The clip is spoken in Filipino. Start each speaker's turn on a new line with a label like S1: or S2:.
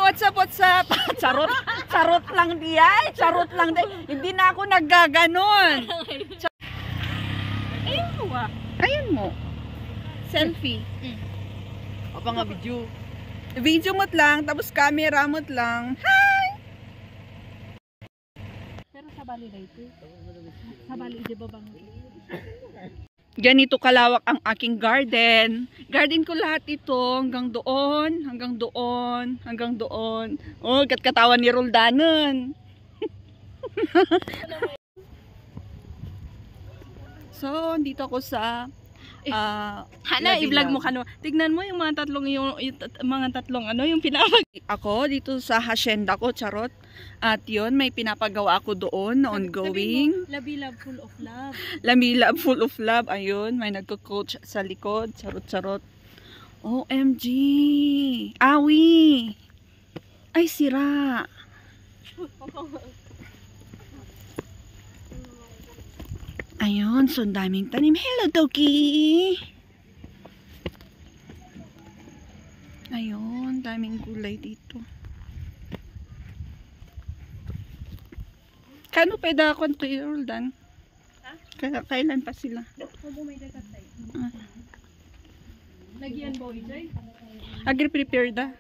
S1: what's up, what's up? Charot, charot lang di ay, charot lang di. Hindi na ako naggaganon. Ayun mo ah. Ayun mo. Selfie.
S2: Apa nga video?
S1: Video mo't lang, tapos camera mo't lang. Hi!
S3: Pero sa Bali na ito. Sa Bali, di ba bang?
S1: Ganito kalawak ang aking garden. Garden ko lahat ito. Hanggang doon, hanggang doon, hanggang doon. Oh, katkatawan ni Roldanon. So, dito ako sa
S3: Hana, i-vlog mo kano. Tignan mo yung mga tatlong yung pinapag.
S1: Ako dito sa hacienda ko, charot. At yun, may pinapagawa ako doon na ongoing.
S3: Labi love full of love.
S1: Lami love full of love. Ayun, may nagko-coach sa likod. Charot, charot. OMG! Awi! Ay, sira! Ayun, so daming tanim. Hello, Toki! Ayun, daming gulay dito. Kano pwede ako to i-roldan? Kailan pa sila?
S3: Obo may dagat tayo. Nagyan ba, Ijay?
S1: Agri-prepare da.